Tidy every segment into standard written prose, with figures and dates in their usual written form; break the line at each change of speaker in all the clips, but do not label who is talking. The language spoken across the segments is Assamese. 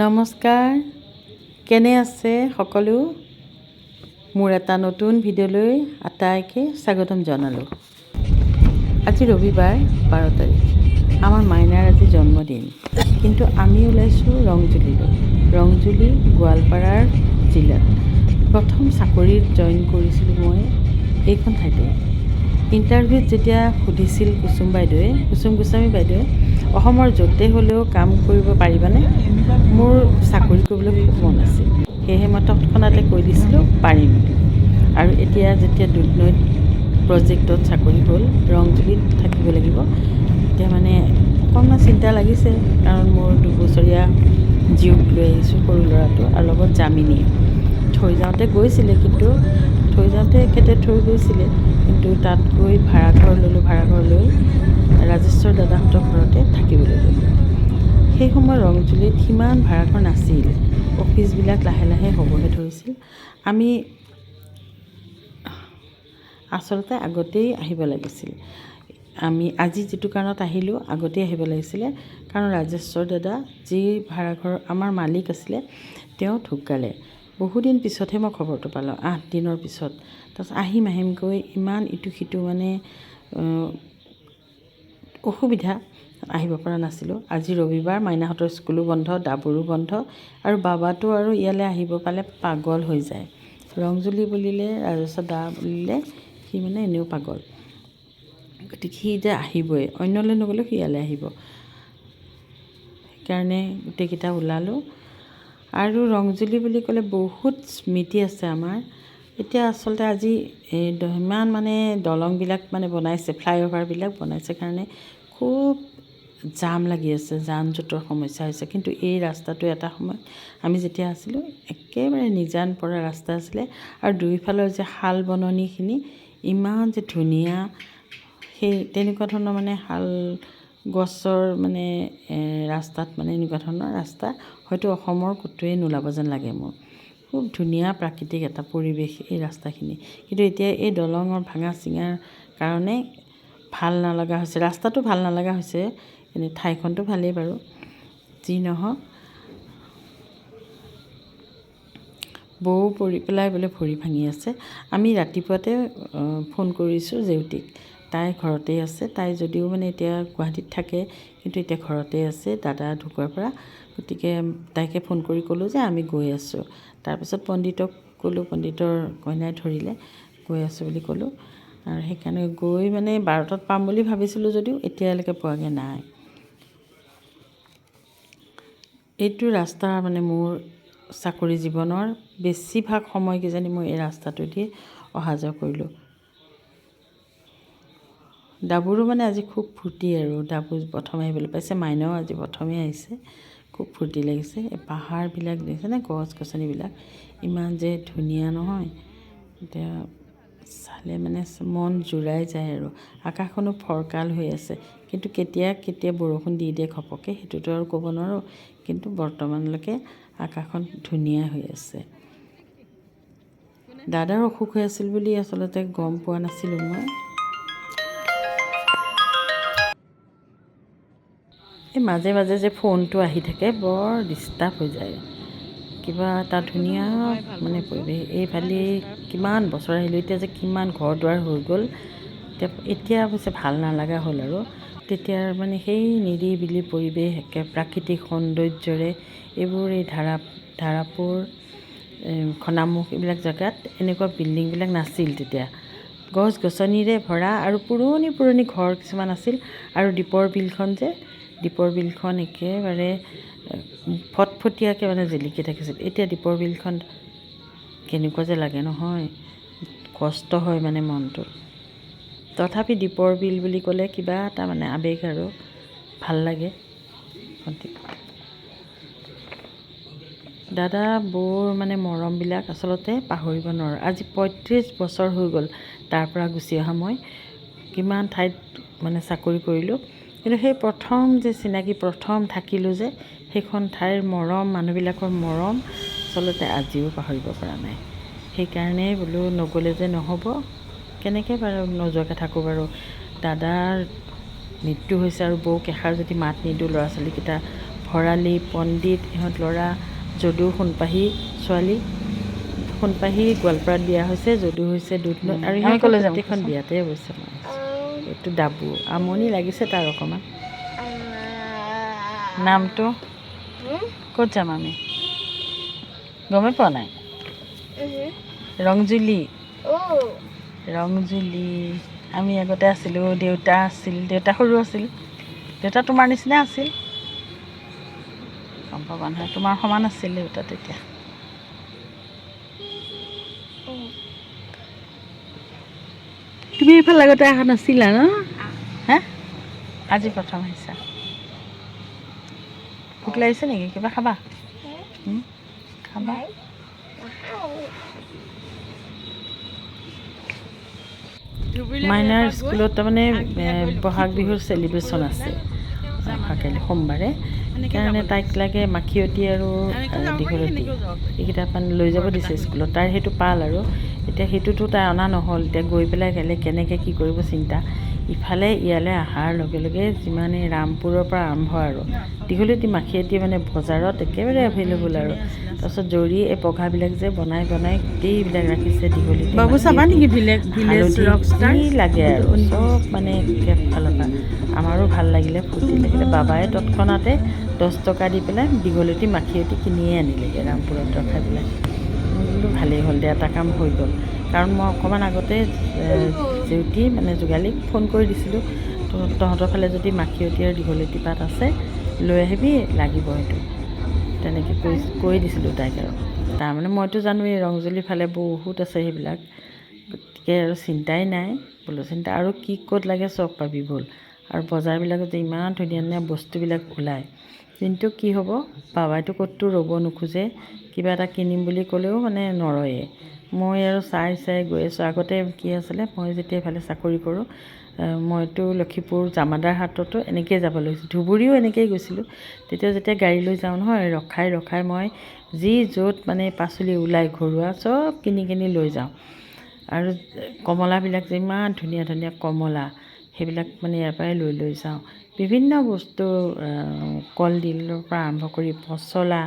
নমস্কাৰ, কেনে আছে সকলো? মোৰ এটা নতুন ভিডিঅ'লৈ আটাইকে স্বাগতম জনালোঁ। আজি ৰবিবাৰ 12 তাৰিখ, আমাৰ মাইনাৰ আজি জন্মদিন। কিন্তু আমি ওলাইছোঁ ৰংজুলীলৈ। ৰংজুলী গোৱালপাৰাৰ জিলাত। প্ৰথম চাকৰিত জইন কৰিছিলোঁ মই এইখন ঠাইতে। ইণ্টাৰভিউত যেতিয়া সুধিছিল কুসুম গোস্বামী বাইদেৱে অসমৰ য'তে হ'লেও কাম কৰিব পাৰিবানে, মোৰ চাকৰি কৰিবলৈ খুব মন আছিল। সেয়েহে মই তৎক্ষণাতে কৈ দিছিলোঁ পাৰিম। আৰু এতিয়া যেতিয়া দুধনৈত প্ৰজেক্টত চাকৰি হ'ল, ৰংজুলীত থাকিব লাগিব, এতিয়া মানে অকণমান চিন্তা লাগিছে। কাৰণ মোৰ 2 বছৰীয়া জীওক লৈ আহিছোঁ, সৰু ল'ৰাটো, আৰু লগত জামিনী। থৈ যাওঁতে গৈছিলে, কিন্তু থৈ যাওঁতে এখেতে থৈ গৈছিলে, কিন্তু তাত গৈ ভাড়াঘৰ ল'লোঁ। ভাড়াঘৰ লৈ ৰাজেশ্বৰ দাদাহঁতৰ ঘৰতে থাকিবলৈ ল'লোঁ। সেই সময়ত ৰংজুলীত সিমান ভাড়াঘৰ নাছিল, অফিচবিলাক লাহে লাহে হ'বহে ধৰিছিল। আমি আচলতে আগতেই আহিব লাগিছিল। আমি আজি যিটো কাৰণত আহিলোঁ, আগতেই আহিব লাগিছিলে। কাৰণ ৰাজেশ্বৰ দাদা, যি ভাড়াঘৰ আমাৰ মালিক আছিলে, তেওঁ ঢুকালে। বহুদিন পিছতহে মই খবৰটো পালোঁ, 8 দিনৰ পিছত। তাৰপিছত আহিমকৈ ইমান ইটো সিটো মানে অসুবিধা, আহিব পৰা নাছিলোঁ। আজি ৰবিবাৰ, মাইনাহঁতৰ স্কুলো বন্ধ, ডাবৰো বন্ধ, আৰু বাবাটো আৰু ইয়ালৈ আহিব পালে পাগল হৈ যায়। ৰংজুলী বুলিলে, ৰাজেশ্বৰ দা বুলিলে সি মানে এনেও পাগল। গতিকে সি যে আহিবই, অন্যলৈ নগ'লেও সি ইয়ালৈ আহিব। সেইকাৰণে গোটেইকেইটা ওলালোঁ। আৰু ৰংজুলী বুলি ক'লে বহুত স্মৃতি আছে আমাৰ। এতিয়া আচলতে আজি ইমান মানে দলংবিলাক মানে বনাইছে, ফ্লাইঅভাৰবিলাক বনাইছে কাৰণে খুব জাম লাগি আছে, যান জঁটৰ সমস্যা হৈছে। কিন্তু এই ৰাস্তাটো এটা সময়ত আমি যেতিয়া আছিলোঁ, একেবাৰে নিজান পৰা ৰাস্তা আছিলে। আৰু দুয়োফালৰ যে শাল বননিখিনি ইমান যে ধুনীয়া, সেই তেনেকুৱা ধৰণৰ মানে শাল গছৰ মানে ৰাস্তাত, মানে এনেকুৱা ধৰণৰ ৰাস্তা হয়তো অসমৰ ক'তোৱে নোলাব যেন লাগে মোৰ। খুব ধুনীয়া প্ৰাকৃতিক এটা পৰিৱেশ এই ৰাস্তাখিনি। কিন্তু এতিয়া এই দলঙৰ ভাঙা চিঙাৰ কাৰণে ভাল নলগা হৈছে, ৰাস্তাটো ভাল নলগা হৈছে। এনেই ঠাইখনটো ভালেই বাৰু, যি নহওক। বৌ পৰি পেলাই বোলে ভৰি ভাঙি আছে। আমি ৰাতিপুৱাতে ফোন কৰিছোঁ জেউতিক, তাই ঘৰতেই আছে। তাই যদিও মানে এতিয়া গুৱাহাটীত থাকে, কিন্তু এতিয়া ঘৰতে আছে দাদা ঢুকোৱাৰ পৰা। গতিকে তাইকে ফোন কৰি ক'লোঁ যে আমি গৈ আছোঁ। তাৰপিছত পণ্ডিতক ক'লোঁ, পণ্ডিতৰ কইনাই ধৰিলে, গৈ আছোঁ বুলি ক'লোঁ। আৰু সেইকাৰণে গৈ মানে 12টাত পাম বুলি ভাবিছিলোঁ যদিও এতিয়ালৈকে পোৱাগৈ নাই। এইটো ৰাস্তা মানে মোৰ চাকৰি জীৱনৰ বেছিভাগ সময় কিজানি মই এই ৰাস্তাটো দিয়ে অহা যোৱা কৰিলোঁ। ডাবুৰো মানে আজি খুব ফূৰ্তি, আৰু ডাবু প্ৰথম আহিবলৈ পাইছে, মাইনাও আজি প্ৰথমেই আহিছে। খুব ফূৰ্তি লাগিছে। এই পাহাৰবিলাক দেখিছেনে, গছ গছনিবিলাক ইমান যে ধুনীয়া নহয়, এতিয়া চালে মানে মন জোৰাই যায়। আৰু আকাশখনো ফৰকাল হৈ আছে, কিন্তু কেতিয়া বৰষুণ দি দিয়ে ঘপককৈ, সেইটোতো আৰু ক'ব নোৱাৰোঁ। কিন্তু বৰ্তমানলৈকে আকাশখন ধুনীয়া হৈ আছে। দাদাৰ অসুখ হৈ আছিল বুলি আচলতে গম পোৱা নাছিলোঁ মই। এই মাজে মাজে যে ফোনটো আহি থাকে, বৰ ডিষ্টাৰ্ব হৈ যায়। কিবা এটা ধুনীয়া মানে পৰিৱেশ, এইফালে কিমান বছৰ আহিলোঁ, এতিয়া যে কিমান ঘৰ দুৱাৰ হৈ গ'ল। এতিয়া অৱশ্যে ভাল নালাগা হ'ল। আৰু তেতিয়াৰ মানে সেই নিৰিবিলি পৰিৱেশ, একে প্ৰাকৃতিক সৌন্দৰ্যৰে, এইবোৰ এই ধাৰাপুৰ, খনামুখ, এইবিলাক জেগাত এনেকুৱা বিল্ডিংবিলাক নাছিল তেতিয়া। গছ গছনিৰে ভৰা, আৰু পুৰণি ঘৰ কিছুমান আছিল। আৰু দীপৰ বিলখন একেবাৰে ফটফটীয়াকৈ মানে জিলিকি থাকিছিল। এতিয়া দীপৰ বিলখন কেনেকুৱা যে লাগে নহয়, কষ্ট হয় মানে মনটো। তথাপি দীপৰ বিল বুলি ক'লে কিবা এটা মানে আৱেগ, আৰু ভাল লাগে। দাদা বৌৰ মানে মৰমবিলাক আচলতে পাহৰিব নোৱাৰোঁ। আজি 35 বছৰ হৈ গ'ল তাৰ পৰা গুচি অহা। মই কিমান ঠাইত মানে চাকৰি কৰিলোঁ, কিন্তু সেই প্ৰথম যে চিনাকি, প্ৰথম থাকিলোঁ যে সেইখন ঠাইৰ মৰম, মানুহবিলাকৰ মৰম আচলতে আজিও পাহৰিব পৰা নাই। সেইকাৰণেই বোলো নগ'লে যে নহ'ব, কেনেকৈ বাৰু নোযোৱাকৈ থাকোঁ বাৰু। দাদাৰ মৃত্যু হৈছে আৰু বৌক এষাৰ যদি মাত নিদিওঁ ল'ৰা ছোৱালীকেইটা ভৰালি পণ্ডিত ইহঁত ল'ৰা যদু সোণপাহী ছোৱালী সোণপাহী গোৱালপাৰাত বিয়া হৈছে যদু হৈছে দুধনৈ আৰু ইহঁত প্ৰত্যেকখন বিয়াতে হৈছে এইটো ডাবু আমনি লাগিছে তাৰ অকণমান নামটো ক'ত যাম আমি গমে পোৱা নাই ৰংজুলি ৰংজুলি আমি আগতে আছিলোঁ দেউতা আছিল দেউতা সৰু আছিল দেউতা তোমাৰ নিচিনা আছিল গম পাবা নহয় তোমাৰ সমান আছিল দেউতা তেতিয়া তুমি এইফালে আগতে অহা নাছিলা ন হা আজি প্ৰথম আহিছা ভোক লাগিছে নেকি কিবা খাবা খাবা মাইনাৰ স্কুলত তাৰমানে বহাগ বিহুৰ চেলিব্ৰেশ্যন আছে অহাকালি সোমবাৰে সেইকাৰণে তাইক লাগে মাখিয়তী আৰু দীঘলতী এইকেইটা মানে লৈ যাব দিছে স্কুলত তাইৰ সেইটো পাল আৰু এতিয়া সেইটোতো তাই অনা নহ'ল এতিয়া গৈ পেলাই কেনেকৈ কি কৰিব চিন্তা ইফালে ইয়ালৈ অহাৰ লগে লগে যিমানে ৰামপুৰৰ পৰা আৰম্ভ আৰু দীঘলতী মাখিয়তী মানে বজাৰত একেবাৰে এভেইলেবল আৰু তাৰপিছত জৰি এই পঘাবিলাক যে বনাই গোটেইবিলাক ৰাখিছে দীঘলতী বাবু চাবা নেকি কি লাগে আৰু চব মানে ফালৰ পৰা আমাৰো ভাল লাগিলে ফূৰ্তি লাগিলে বাবাই তৎক্ষণাতে 10 টকা দি পেলাই দীঘলতী মাখিয়তী কিনিয়ে আনিলেগৈ ৰামপুৰত ৰখাই পেলাই বোলো ভালেই হ'ল দে এটা কাম হৈ গ'ল কাৰণ মই অকণমান আগতে জেউতি মানে যোগালীক ফোন কৰি দিছিলোঁ তহঁতৰ ফালে যদি মাখিয়তী আৰু দীঘলতী পাত আছে লৈ আহিবি লাগিব সেইটো তেনেকৈ কৈ দিছিলোঁ তাইক আৰু তাৰমানে মইতো জানো এই ৰংজুলিৰ ফালে বহুত আছে সেইবিলাক গতিকে আৰু চিন্তাই নাই বোলো চিন্তা আৰু কি ক'ত লাগে চব পাবি ব'ল আৰু বজাৰবিলাকত যে ইমান ধুনীয়া ধুনীয়া বস্তুবিলাক ওলায় কিন্তু কি হ'ব বাবাইতো ক'তো ৰ'ব নোখোজে কিবা এটা কিনিম বুলি ক'লেও মানে নৰয়ে মই আৰু চাই গৈ আছোঁ আগতে কি আছিলে মই যেতিয়া এইফালে চাকৰি কৰোঁ মইতো লক্ষীপুৰ জামাদাৰ হাটতো এনেকৈয়ে যাব লৈছোঁ ধুবুৰীও এনেকৈয়ে গৈছিলোঁ তেতিয়া যেতিয়া গাড়ী লৈ যাওঁ নহয় ৰখাই মই যি য'ত মানে পাচলি ওলাই ঘৰুৱা চব কিনি লৈ যাওঁ আৰু কমলাবিলাক যে ইমান ধুনীয়া ধুনীয়া কমলা সেইবিলাক মানে ইয়াৰ পৰাই লৈ যাওঁ বিভিন্ন বস্তু কলডিলৰ পৰা আৰম্ভ কৰি পচলা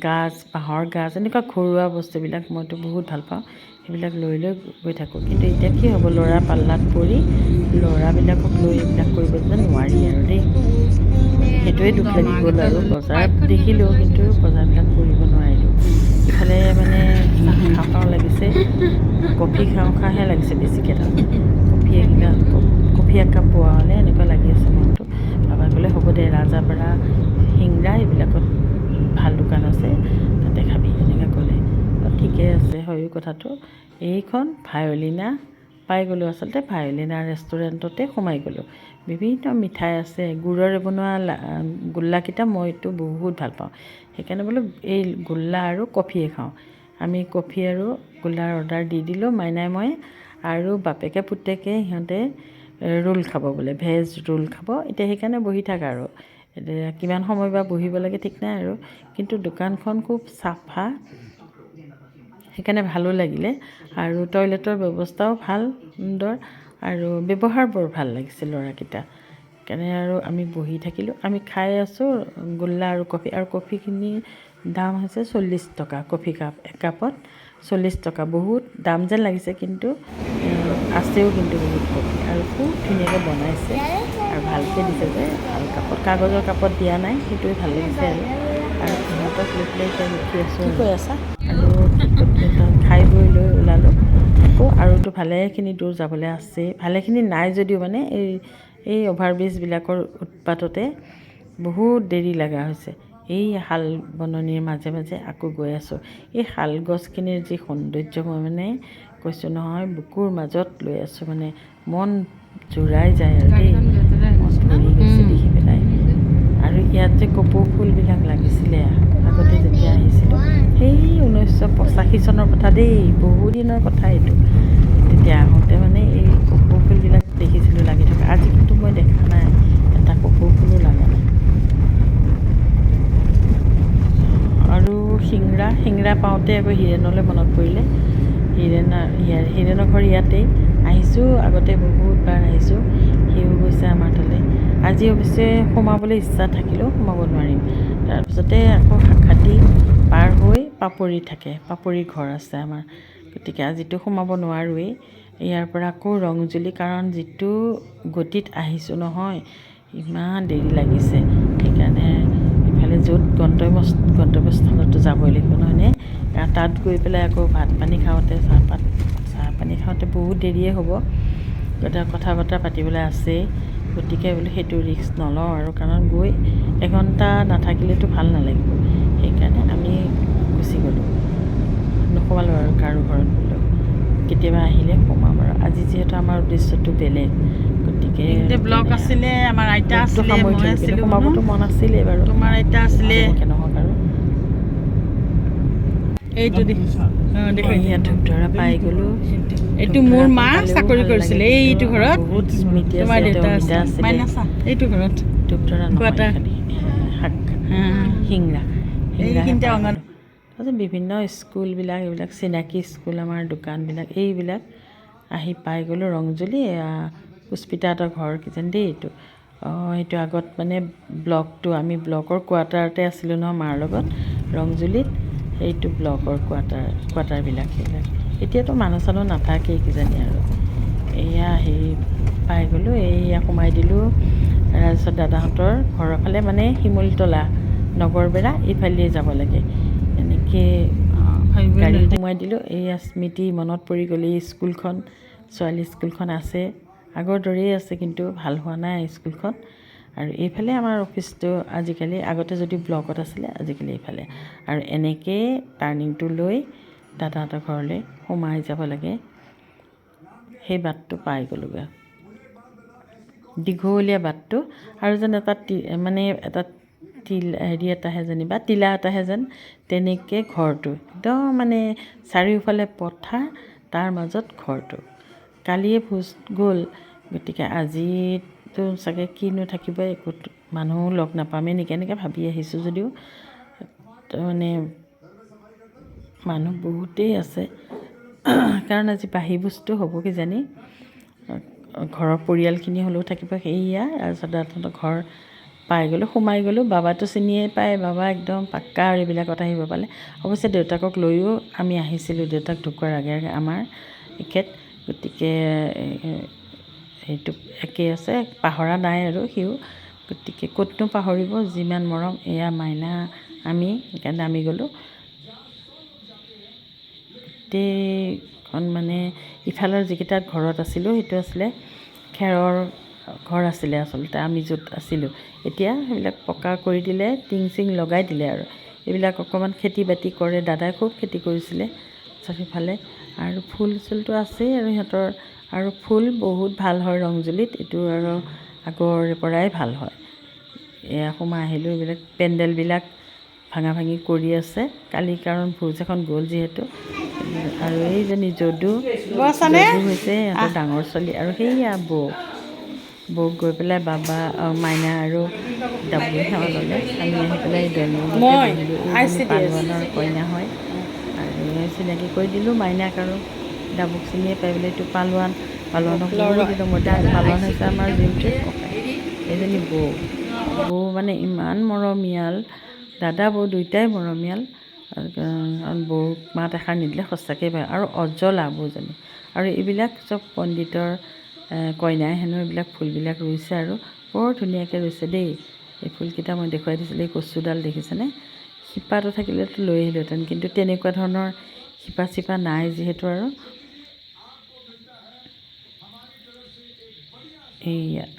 গাজ বাঁহৰ গাজ এনেকুৱা ঘৰুৱা বস্তুবিলাক মইতো বহুত ভাল পাওঁ সেইবিলাক লৈ গৈ থাকোঁ কিন্তু এতিয়া কি হ'ব ল'ৰা পাল্লাত পৰি ল'ৰাবিলাকক লৈ এইবিলাক কৰিব নোৱাৰি আৰু দেই সেইটোৱে দুখ লাগি গ'ল আৰু বজাৰ দেখিলোঁ কিন্তু বজাৰবিলাক কৰিব নোৱাৰিলোঁ ইফালে মানে খাওঁ লাগিছে কফি খাওঁহে লাগিছে বেছিকৈ তাৰমানে কফি একাপ পোৱা হ'লে এনেকুৱা লাগি আছে মনটো বাবা ক'লে হ'ব দে ৰাজাপাৰা সিংৰা এইবিলাকত ভাল দোকান আছে তাতে খাবি এনেকৈ ক'লে ঠিকে আছে হয়ো কথাটো এইখন ভায়লিনা পাই গ'লোঁ আচলতে ভায়লিনা ৰেষ্টুৰেণ্টতে সোমাই গ'লোঁ বিভিন্ন মিঠাই আছে গুড়ৰে বনোৱা গোল্লাকেইটা মইতো বহুত ভাল পাওঁ সেইকাৰণে বোলো এই গোল্লা আৰু কফিয়ে খাওঁ আমি কফি আৰু গোল্লাৰ অৰ্ডাৰ দি দিলোঁ মাইনাই মই আৰু বাপেকে পুতেকে সিহঁতে ৰোল খাব বোলে ভেজ ৰোল খাব এতিয়া সেইকাৰণে বহি থাক আৰু এতিয়া কিমান সময় বা বহিব লাগে ঠিক নাই আৰু কিন্তু দোকানখন খুব চাফা সেইকাৰণে ভালো লাগিলে আৰু টয়লেটৰ ব্যৱস্থাও ভাল সুন্দৰ আৰু ব্যৱহাৰ বৰ ভাল লাগিছিল ল'ৰাকেইটা সেইকাৰণে আৰু আমি বহি থাকিলোঁ আমি খাই আছোঁ গোল্লা আৰু কফিখিনিৰ দাম হৈছে 40 টকা কফি কাপ একাপত 40 টকা বহুত দাম যেন লাগিছে কিন্তু আছেও কিন্তু বহুত কফি আৰু খুব ধুনীয়াকৈ বনাইছে আৰু ভালকৈ দিছে যে ভাল কাপত কাগজৰ কাপত দিয়া নাই সেইটোৱে ভাল লাগিছে আৰু সিহঁতক লৈ পেলাই এতিয়া ৰখি আছোঁ কৈ আছা আৰু খাই বৈ লৈ ওলালোঁ আকৌ আৰুতো ভালেখিনি দূৰ যাবলৈ আছে ভালেখিনি নাই যদিও মানে এই অভাৰব্ৰিজবিলাকৰ উৎপাততে বহুত দেৰি লগা হৈছে এই শাল বননিৰ মাজে মাজে আকৌ গৈ আছোঁ এই শাল গছখিনিৰ যি সৌন্দৰ্য মই মানে কৈছোঁ নহয় বুকুৰ মাজত লৈ আছোঁ মানে মন জোৰাই যায় আৰু দেই মন ভৰি গৈছে দেখি পেলাই আৰু ইয়াত যে কপৌ ফুলবিলাক লাগিছিলে আগতে যেতিয়া আহিছিলোঁ সেই 1985 চনৰ কথা দেই বহু দিনৰ কথা এইটো তেতিয়া আহোঁতে মানে এই কপৌ ফুলবিলাক দেখিছিলোঁ লাগি থকা আজি কিন্তু মই দেখা নাই এটা কপৌ ফুলো লগা নাই আৰু শিংৰা পাওঁতে আকৌ হীৰেণলৈ মনত পৰিলে হীৰেণৰ ঘৰ ইয়াতেই আহিছোঁ আগতে বহুতবাৰ আহিছোঁ সি পানীও গৈছে আমাৰ তালৈ। আজি অৱশ্যে সোমাবলৈ ইচ্ছা থাকিলেও সোমাব নোৱাৰিম। তাৰপিছতে আকৌ শাখাটি পাৰ হৈ পাপৰি থাকে, পাপৰি ঘৰ আছে আমাৰ। গতিকে আজিতো সোমাব নোৱাৰোৱেই। ইয়াৰ পৰা আকৌ ৰংজুলি, কাৰণ যিটো গতিত আহিছোঁ নহয়, ইমান দেৰি লাগিছে। সেইকাৰণে ইফালে য'ত গন্তব্যস্থানতো যাবই লাগিব নহয়নে। তাত গৈ পেলাই আকৌ ভাত পানী খাওঁতে চাহ পানী খাওঁতে বহুত দেৰিয়ে হ'ব। কথা বতৰা পাতিবলৈ আছেই। গতিকে বোলো সেইটো ৰিস্ক নলওঁ আৰু, কাৰণ গৈ এঘণ্টা নাথাকিলেতো ভাল নালাগিব। সেইকাৰণে আমি গুচি গ'লোঁ, নোসোমালোঁ আৰু কাৰো ঘৰত বোলো। কেতিয়াবা আহিলে সোমাম আৰু। আজি যিহেতু আমাৰ উদ্দেশ্যটো বেলেগ, গতিকে
ব্লগ আছিলে, আমাৰ আইতা আছিলে, মই আছিলোঁ।
সোমাবতো মন আছিলেই বাৰু,
তোমাৰ আইতা আছিলে,
যেনেকৈ নহওক আৰু।
এইটো
এয়া ধূপধৰা পাই গ'লোঁ।
এইটো মোৰ মা চাকৰি কৰিছিলে এইটো ঘৰত।
বহুত স্মৃতি আছে,
তোমাৰ দেউতা
অমিতা আছিলে
এইটো ঘৰত।
ধূপধৰা নহয়, শাক শিঙৰা
এইখিনিতে অঙাত।
তাৰপিছত বিভিন্ন স্কুলবিলাক, এইবিলাক চিনাকি স্কুল, আমাৰ দোকানবিলাক, এইবিলাক আহি পাই গ'লোঁ ৰংজুলি। পুষ্পিতাহঁতৰ ঘৰ কিজানি দেই এইটো। সেইটো আগত মানে আমি ব্লকৰ কোৱাৰ্টাৰতে আছিলোঁ নহয় মাৰ লগত ৰংজুলিত। সেইটো ব্লকৰ কোৱাৰ্টাৰবিলাক সেইবিলাক। এতিয়াতো মানুহ চানুহ নাথাকেই কিজানি আৰু। এয়া হেৰি পাই গ'লোঁ, এয়া সোমাই দিলোঁ তাৰপিছত দাদাহঁতৰ ঘৰৰ ফালে, মানে শিমলতলা নগৰবেৰা এইফালেদিয়ে যাব লাগে। এনেকৈ গাড়ী সোমাই দিলোঁ। এইয়া স্মৃতি মনত পৰি গ'ল। এই স্কুলখন, ছোৱালী স্কুলখন আছে, আগৰ দৰেই আছে, কিন্তু ভাল হোৱা নাই স্কুলখন। আৰু এইফালে আমাৰ অফিচটো আজিকালি, আগতে যদি ব্লকত আছিলে, আজিকালি এইফালে। আৰু এনেকৈয়ে টাৰ্ণিংটো লৈ দাদাহঁতৰ ঘৰলৈ সোমাই যাব লাগে। সেই বাটটো পাই গ'লোগৈ, দীঘলীয়া বাটটো। আৰু যেন এটা হেৰি এটাহে যেনিবা, টিলা এটাহে যেন, তেনেকৈ ঘৰটো একদম মানে চাৰিওফালে পথাৰ, তাৰ মাজত ঘৰটো। কালিয়ে ভোজ গ'ল, গতিকে আজিতো চাগে কিনো থাকিব, একো মানুহো লগ নাপামেই নেকি, এনেকৈ ভাবি আহিছোঁ যদিও মানে মানুহ বহুতেই আছে। কাৰণ আজি বাঁহী বস্তু হ'ব কিজানি, ঘৰৰ পৰিয়ালখিনি হ'লেও থাকিব। সেয়া তাৰপিছত দাদাহঁতৰ ঘৰ পাই গ'লোঁ, সোমাই গ'লোঁ। বাবাটো চিনিয়ে পায়, বাবা একদম পাক্কা আৰু এইবিলাকত আহিব পালে। অৱশ্যে দেউতাকক লৈও আমি আহিছিলোঁ, দেউতাক ঢুকোৱাৰ আগে আগে আমাৰ এখেত। গতিকে সেইটো একেই আছে, পাহৰা নাই আৰু সিও। গতিকে ক'তনো পাহৰিব, যিমান মৰম। এয়া মাইনা, আমি সেইকাৰণে আমি গ'লোঁ। গোটেইখন মানে ইফালৰ যিকেইটা ঘৰত আছিলোঁ, সেইটো আছিলে খেৰৰ ঘৰ আছিলে আচলতে, আমি য'ত আছিলোঁ। এতিয়া সেইবিলাক পকা কৰি দিলে, টিং চিং লগাই দিলে আৰু। এইবিলাক অকণমান খেতি বাতি কৰে, দাদাই খুব খেতি কৰিছিলে চাৰিওফালে। আৰু ফুল চুলটো আছেই আৰু সিহঁতৰ। আৰু ফুল বহুত ভাল হয় ৰংজুলিত, এইটো আৰু আগৰে পৰাই ভাল হয়। এয়া সোমাই আহিলোঁ, এইবিলাক পেণ্ডেলবিলাক ভাঙা ভাঙি কৰি আছে কালি, কাৰণ ভোজ এখন গ'ল যিহেতু। আৰু এইজনী যদু হৈছে সিহঁতৰ ডাঙৰ ছোৱালী। আৰু সেইয়া বৌক গৈ পেলাই বাবা, মাইনা আৰু ডাবুৱে সেৱা ল'লে। আমি আহি পেলাই ড্ৰয়িং ৰুমতে বহিলোঁ। এইজনী পালোৱানৰ কইনা হয়, আৰু চিনাকি কৰি দিলোঁ মাইনাক। আৰু ডাবুক চিনিয়ে পাই বোলে এইটো পালোৱানক বহুত দিনৰ মূৰত দেখিছোঁ। পালোৱান হৈছে আমাৰ জিন্তুৰ ককাই। এইজনী বৌ মানে ইমান মৰমীয়াল, দাদা বৌ দুয়োটাই মৰমীয়াল। কাৰণ বৌক মাত এষাৰ নিদিলে সঁচাকৈ বেয়া। আৰু অজলা বৌজনী। আৰু এইবিলাক চব পণ্ডিতৰ কইনাই হেনো এইবিলাক ফুলবিলাক ৰুইছে, আৰু বৰ ধুনীয়াকৈ ৰুইছে দেই। এই ফুলকেইটা মই দেখুৱাই দিছিলোঁ। এই কচুডাল দেখিছেনে, শিপাটো থাকিলেতো লৈ আহিলোহেঁতেন, কিন্তু তেনেকুৱা ধৰণৰ শিপা চিপা নাই যিহেতু।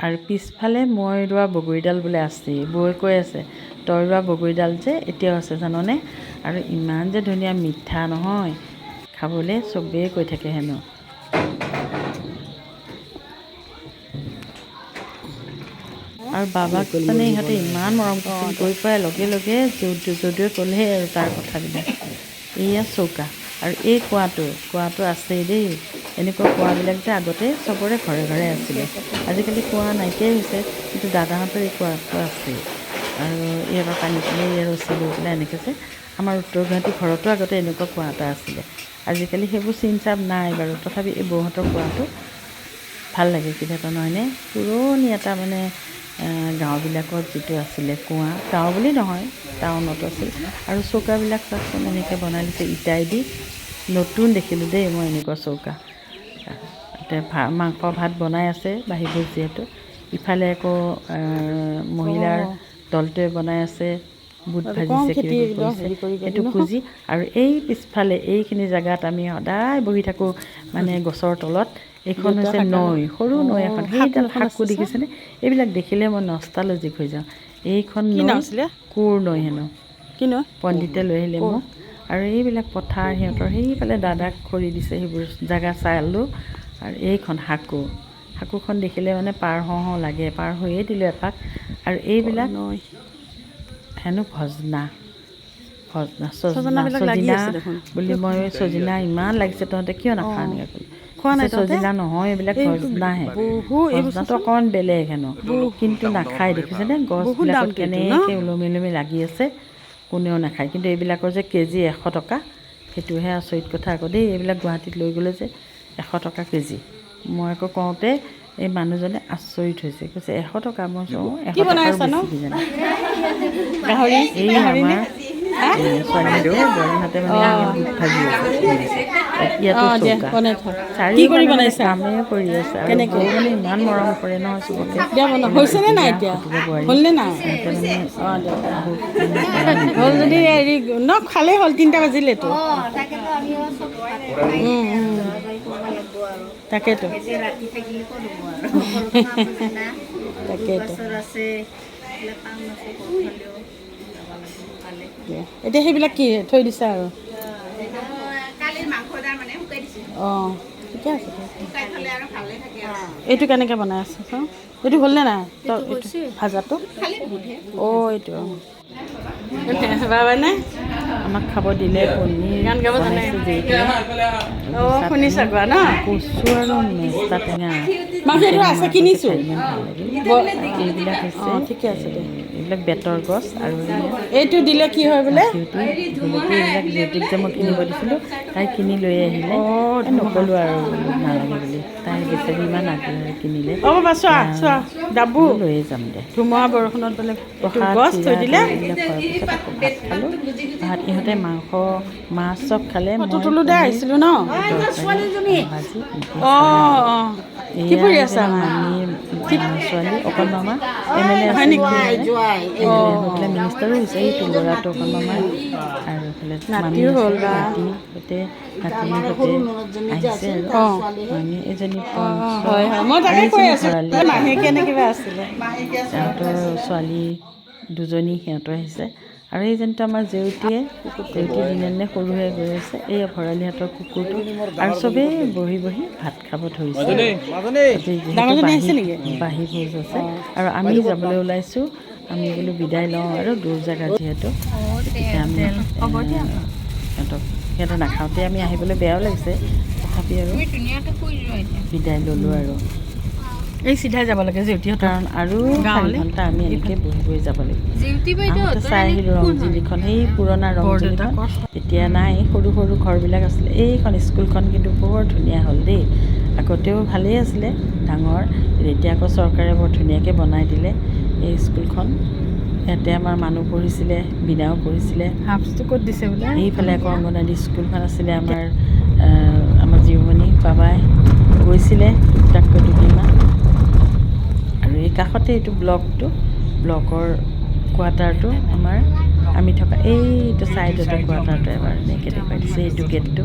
আৰু পিছফালে মই ৰোৱা বগৰীডাল বোলে আছেই। বৌয়ে কৈ আছে, তই ৰোৱা বগৰীডাল যে এতিয়াও আছে জাননে। আৰু ইমান যে ধুনীয়া মিঠা নহয় খাবলৈ, চবেই কৈ থাকে হেনো। আৰু বাবাক মানে ইহঁতে ইমান মৰম কৰিছিল, গৈ পোৱাৰ লগে লগে যদুৱে ক'লেহে আৰু তাৰ কথাবিলাক। এইয়া চৌকা, আৰু এই কুঁৱাটো আছেই দেই। এনেকুৱা কুঁৱাবিলাক যে আগতে চবৰে ঘৰে ঘৰে আছিলে, আজিকালি কুঁৱা নাইকিয়াই হৈছে, কিন্তু দাদাহঁতৰ এই কুঁৱাটো আছেই। আৰু ইয়াৰ পৰা পানী চানী ৰছী লৈ পেলাই এনেকৈ যে, আমাৰ উত্তৰ গুৱাহাটী ঘৰতো আগতে এনেকুৱা কুঁৱা এটা আছিলে। আজিকালি সেইবোৰ চিন চাপ নাই বাৰু, তথাপি এই বৌহঁতৰ কুঁৱাটো ভাল লাগে কিবা এটা নহয়নে? পুৰণি এটা মানে গাঁওবিলাকত যিটো আছিলে কুঁৱা, গাঁও বুলি নহয় টাউনত আছিল, আৰু চৌকাবিলাক চাওকচোন এনেকৈ বনাই লৈছে ইটাই দি। নতুন দেখিলোঁ দেই মই এনেকুৱা চৌকা। এতিয়া মাংস ভাত বনাই আছে বাহিৰবোৰ যিহেতু, ইফালে আকৌ মহিলাৰ দলটোৱে বনাই আছে, বুট ভাজিছে, কিবা কৰিছে, সেইটো পুজি। আৰু এই পিছফালে এইখিনি জেগাত আমি সদায় বহি থাকোঁ মানে গছৰ তলত। এইখন হৈছে নৈ, সৰু নৈ এখন, সেইডাল শাকো দেখিছেনে? এইবিলাক দেখিলে মই নষ্টালজিক হৈ যাওঁ। এইখন নৈ কোৰ নৈ হেনো,
কি নৈ
পণ্ডিতে লৈ আহিলে মোক। আৰু এইবিলাক পথাৰ সিহঁতৰ, সেইফালে দাদাক খৰি দিছে, সেইবোৰ জেগা চালোঁ। আৰু এইখন সাঁকোখন দেখিলে মানে পাৰ হওঁ লাগে, পাৰ হৈয়ে দিলোঁ এপাক। আৰু এইবিলাক হেনো ভজনা বুলি, মই ছজিনা ইমান লাগিছে, তহঁতে কিয় নাখাওঁ এনেকৈ ক'লোঁ। খোৱা নাই ছজিনা নহয়, এইবিলাক ভজনাহে। ভজনাটো অকণমান বেলেগ হেনো, কিন্তু নাখায়। দেখিছেনে গছবিলাকত কেনেকৈ ওলমি ওলমি লাগি আছে, কোনেও নাখায়। কিন্তু এইবিলাকৰ যে কেজি 100 টকা, সেইটোহে আচৰিত কথা আকৌ দেই। এইবিলাক গুৱাহাটীত লৈ গ'লে যে 100 টকা কেজি। মই আকৌ কওঁতে এই মানুহজনে আচৰিত হৈছে, কৈছে 100 টকা। মই কওঁ 100 টকাৰো বেছি কিজানি।
গাহৰি
এই আমাৰ ছোৱালীহঁতে বৰমাহঁতে মানে বুট ভাজি আছে, ইয়াতো চৌকা চাৰিওফালে কামেই কৰি আছে। আৰু বৌ মানে ইমান মৰম কৰে নহয় চবকে।
হৈছেনে নাই এতিয়া? হ'লনে নাই? হ'ল যদি হেৰি ন, খালেই হ'ল, 3টা বাজিলেতো। তাকেতো এতিয়া সেইবিলাক কি থৈ দিছা আৰু? অঁ, ঠিকে আছে। এইটো কেনেকৈ বনাই আছে চাওঁ, এইটো হ'লনে নাই ভাজাটো? অঁ, এইটো বাবানে
আমাক খাব দিলে পনীৰ
গান গাব জানে। অঁ, শুনিছা কোৱা ন?
কচু আৰু মেষ্টা টেঙা
আছে, কিনিছোঁ।
এইবিলাক হৈছে
ঠিকে আছে দে।
এইবিলাক বেতৰ গছ। আৰু
এইটো দিলে কি হয় বোলে?
এইবিলাক জিউতিক যে মই কিনিব দিছিলোঁ, তাই কিনি লৈ আহিলে। নক'লোঁ আৰু নালাগে বুলি, তাই বেচেৰি ইমান আগ্ৰহেৰে কিনিলে।
অঁ বাবা চোৱা চোৱা, ডাবু
লৈয়ে যাম দে।
ধুমুহা বৰষুণত বোলে
প্ৰসাদ
গছ থৈ দিলে।
এইবিলাক খোৱাৰ পিছত আকৌ ভাত খালোঁ। ভাত ইহঁতে মাংস মাছ চব খালে, মই
তোলো দে আহিছিলোঁ ন।
ভাজি।
অঁ অঁ, কি কৰি আছা?
মামীৰ ছোৱালী অকণ মামা MLA
হয় নেকি?
এইফালে মিনিষ্টাৰো হৈছে, এইটো ল'ৰাটো অকণ মামাৰ। আৰু এইফালে মামী আছে, নাতিনীৰ সৈতে আহিছে। আৰু মামী এজনী
হয় হয়, মই তাকে কৈ আছোঁ, মাহেকীয়া নে কিবা আছিলে।
সিহঁতৰ ছোৱালী দুজনী, সিহঁতৰ আহিছে। আৰু এইজনীটো আমাৰ জেউতীয়ে দিনে দিনে সৰু হৈ গৈ আছে। এই ভৰালিহঁতৰ কুকুৰটো। আৰু চবেই বহি বহি ভাত খাব ধৰিছে। যিহেতু বাঁহী ভোজ আছে, আৰু আমি যাবলৈ ওলাইছোঁ। আমি বোলো বিদায় লওঁ আৰু দূৰ জেগা যিহেতু, গতিকে আমি সিহঁতৰ নাখাওঁতে আমি আহিবলৈ বেয়াও লাগিছে, তথাপি আৰু বিদায় ল'লোঁ। আৰু
এই চিধাই যাব লাগে জেউতিহঁতৰ,
কাৰণ আৰু 4 ঘণ্টা আমি এনেকৈ বহি বহি যাব লাগিব। চাই আহিলোঁ ৰংজিলিখন, সেই পুৰণা ৰংজিলিখন এতিয়া নাই। সৰু সৰু ঘৰবিলাক আছিলে। এইখন স্কুলখন কিন্তু বৰ ধুনীয়া হ'ল দেই। আগতেও ভালেই আছিলে ডাঙৰ, এতিয়া আকৌ চৰকাৰে বৰ ধুনীয়াকৈ বনাই দিলে এই স্কুলখন। ইয়াতে আমাৰ মানুহ পঢ়িছিলে, বিনাও পঢ়িছিলে।
হাফটো ক'ত দিছে বোলে?
এইফালে আকৌ অংগনৱাড়ী স্কুলখন আছিলে। আমাৰ জীউমণি বাবাই গৈছিলে টুকটাককৈ দুদিনমান। আৰু এই কাষতে এইটো ব্লকৰ কোৱাৰ্টাৰটো আমাৰ, আমি থকা এইটো ছাইডতে কোৱাৰ্টাৰটো এবাৰ এনেকৈ দেখুৱাই দিছে। এইটো গেটটো,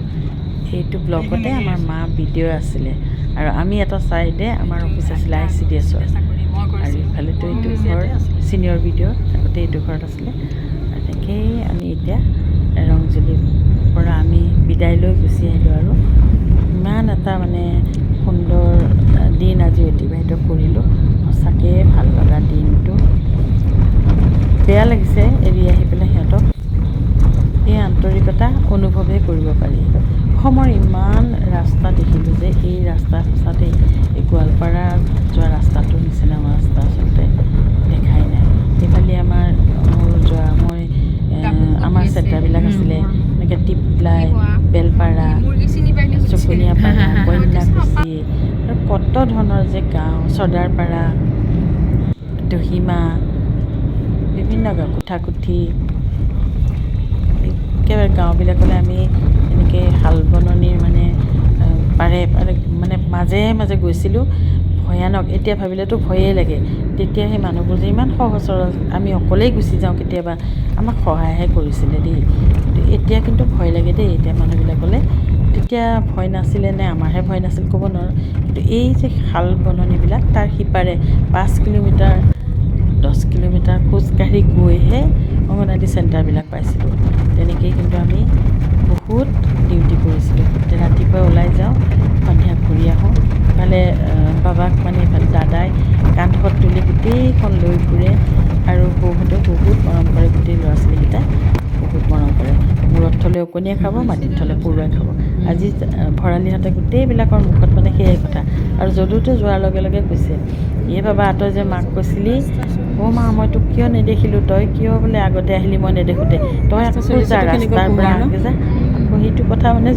সেইটো ব্লকতে আমাৰ মা BDO আছিলে। আৰু আমি এটা ছাইডে আমাৰ অফিচ আছিলে ICDSৰ। আৰু ইফালেতো এইটো ঘৰ ছিনিয়ৰ BDO, আগতে এইটো ঘৰত আছিলে। আৰু তেনেকেই আমি এতিয়া ৰংজুলিৰ পৰা আমি বিদায় লৈ গুচি আহিলোঁ। আৰু ইমান এটা মানে সুন্দৰ দিন আজি অতিবাহিত কৰিলোঁ। সঁচাকৈ ভাল লগা দিনটো। বেয়া লাগিছে এৰি আহি পেলাই সিহঁতক। এই আন্তৰিকতা অনুভৱেই কৰিব পাৰি। অসমৰ ইমান ৰাস্তা দেখিলোঁ যে, এই ৰাস্তা সঁচাতে এই গোৱালপাৰা যোৱা ৰাস্তাটোৰ নিচিনা ৰাস্তা আচলতে দেখাই নাই। এইফালে আমাৰ চেণ্টাৰবিলাক আছিলে, এনেকৈ টিপলাই, বেলপাৰা, বেগুনীয়াপাৰা, কন্যাকুছি আৰু কত ধৰণৰ যে গাঁও, চৰ্দাৰপাৰা, দহিমা, বিভিন্ন গাঁও, কুঠাকুঠি, একেবাৰে গাঁওবিলাকলৈ আমি এনেকৈ শাল বননিৰ মানে পাৰে মানে মাজে মাজে গৈছিলোঁ। ভয়ানক, এতিয়া ভাবিলেতো ভয়েই লাগে। তেতিয়া সেই মানুহবোৰ যে ইমান সহজ সৰল, আমি অকলেই গুচি যাওঁ, কেতিয়াবা আমাক সহায়হে কৰিছিলে দেই। কিন্তু এতিয়া কিন্তু ভয় লাগে দেই এতিয়া মানুহবিলাকলৈ। তেতিয়া ভয় নাছিলে নে আমাৰহে ভয় নাছিল ক'ব নোৱাৰোঁ। কিন্তু এই যে শাল বননিবিলাক তাৰ সিপাৰে 5 কিলোমিটাৰ 10 কিলোমিটাৰ খোজকাঢ়ি গৈহে অংগনবাদী চেণ্টাৰবিলাক পাইছিলোঁ। তেনেকেই কিন্তু আমি বহুত ডিউটি কৰিছিলোঁ। ৰাতিপুৱা ওলাই যাওঁ, সন্ধিয়া ঘূৰি আহোঁ। ইফালে বাবাক মানে ইফালে দাদাই কান্ধত তুলি গোটেইখন লৈ ফুৰে আৰু বৌহঁতেও বহুত মৰম কৰে। গোটেই ল'ৰা ছোৱালীকেইটাই বহুত মৰম কৰে। মূৰত থ'লে অকণিয়ে খাব, মাটিত থ'লে পৰুৱাই খাব। আজি ভৰালিহঁতে গোটেইবিলাকৰ মুখত মানে সেয়াই কথা। আৰু যদুটো যোৱাৰ লগে লগে কৈছে, এই বাবা তই যে মাক কৈছিলি, অ' মা মই তোক কিয় নেদেখিলোঁ, তই কিয় বোলে আগতে আহিলি মই নেদেখোঁতে, তই আকৌ যা ৰাস্তাৰ পৰা আগে যা। আকৌ সেইটো কথা মানে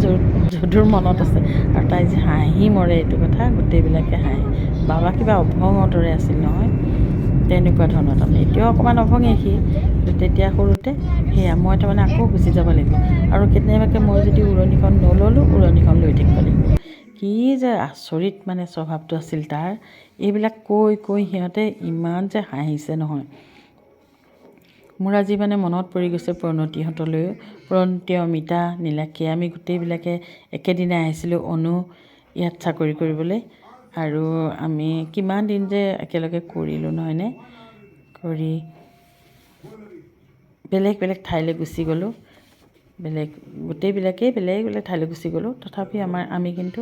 যদুৰ মনত আছে। আৰু তাই যে হাঁহি মৰে এইটো কথা, গোটেইবিলাকে হাঁহে। বাবা কিবা অভঙৰ দৰে আছিল নহয়, তেনেকুৱা ধৰণৰ। তাৰমানে এতিয়াও অকণমান অভঙে সি, কিন্তু তেতিয়া সৰুতে সেয়া মই তাৰমানে আকৌ গুচি যাব লাগিব। আৰু কেতিয়াবাকৈ মই যদি উৰণিখন নল'লোঁ, উৰণিখন লৈ থাকিব লাগিব। কি যে আচৰিত মানে স্বভাৱটো আছিল তাৰ। এইবিলাক কৈ কৈ সিহঁতে ইমান যে হাঁহিছে নহয়। মোৰ আজি মানে মনত পৰি গৈছে প্ৰণতিহঁতলৈও। প্ৰণতি, অমিতা, নীলাক্ষী, আমি গোটেইবিলাকে একেদিনাই আহিছিলোঁ অনু ইয়াত চাকৰি কৰিবলৈ। আৰু আমি কিমান দিন যে একেলগে কৰিলোঁ নহয়নে। কৰি বেলেগ বেলেগ ঠাইলৈ গুচি গ'লোঁ, গোটেইবিলাকেই বেলেগ বেলেগ ঠাইলৈ গুচি গ'লোঁ। তথাপি আমি কিন্তু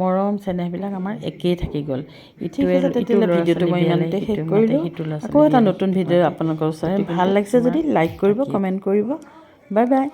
মৰম চেনেহবিলাক আমাৰ একেই থাকি গ'ল। তেতিয়াহ'লে ভিডিঅ'টো মই ইমানতে শেষ কৰিলোঁ। আকৌ এটা নতুন ভিডিঅ' আপোনালোকৰ ওচৰত। ভাল লাগিছে যদি লাইক কৰিব, কমেণ্ট কৰিব। Bye bye.